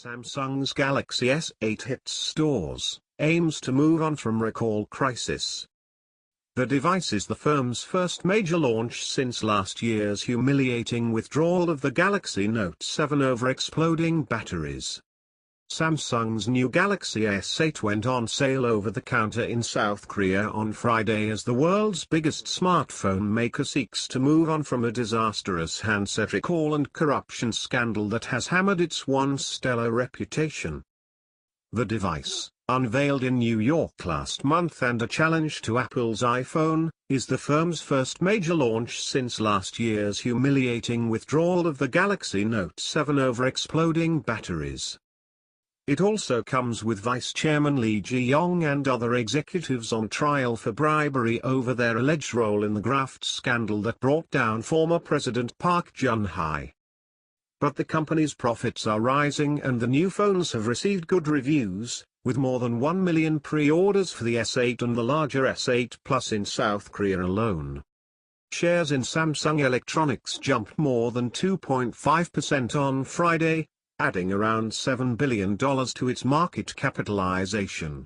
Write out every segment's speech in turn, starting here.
Samsung's Galaxy S8 hits stores, aims to move on from recall crisis. The device is the firm's first major launch since last year's humiliating withdrawal of the Galaxy Note 7 over exploding batteries. Samsung's new Galaxy S8 went on sale over the counter in South Korea on Friday as the world's biggest smartphone maker seeks to move on from a disastrous handset recall and corruption scandal that has hammered its once stellar reputation. The device, unveiled in New York last month and a challenge to Apple's iPhone, is the firm's first major launch since last year's humiliating withdrawal of the Galaxy Note 7 over exploding batteries. It also comes with Vice Chairman Lee Jae-Yong and other executives on trial for bribery over their alleged role in the graft scandal that brought down former President Park Geun-Hye. But the company's profits are rising and the new phones have received good reviews, with more than 1 million pre-orders for the S8 and the larger S8 Plus in South Korea alone. Shares in Samsung Electronics jumped more than 2.5% on Friday, adding around $7 billion to its market capitalization.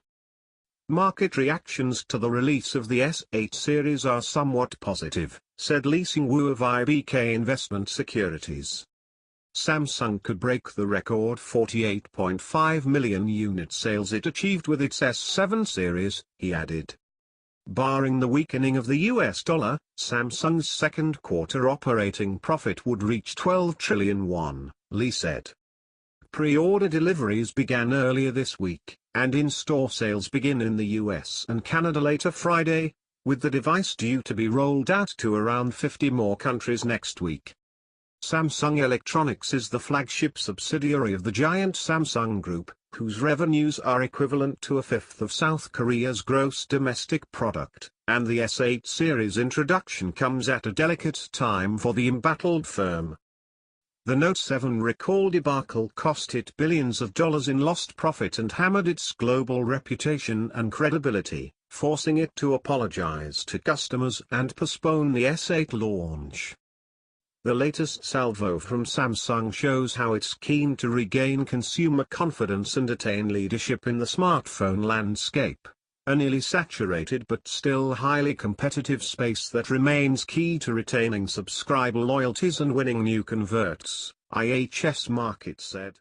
Market reactions to the release of the S8 series are somewhat positive, said Lee Jae-Yong of IBK Investment Securities. Samsung could break the record 48.5 million unit sales it achieved with its S7 series, he added. Barring the weakening of the US dollar, Samsung's second quarter operating profit would reach 12 trillion won, Lee said. Pre-order deliveries began earlier this week, and in-store sales begin in the US and Canada later Friday, with the device due to be rolled out to around 50 more countries next week. Samsung Electronics is the flagship subsidiary of the giant Samsung Group, whose revenues are equivalent to a fifth of South Korea's gross domestic product, and the S8 series introduction comes at a delicate time for the embattled firm. The Note 7 recall debacle cost it billions of dollars in lost profit and hammered its global reputation and credibility, forcing it to apologize to customers and postpone the S8 launch. The latest salvo from Samsung shows how it's keen to regain consumer confidence and attain leadership in the smartphone landscape, a nearly saturated but still highly competitive space that remains key to retaining subscriber loyalties and winning new converts, IHS Markit said.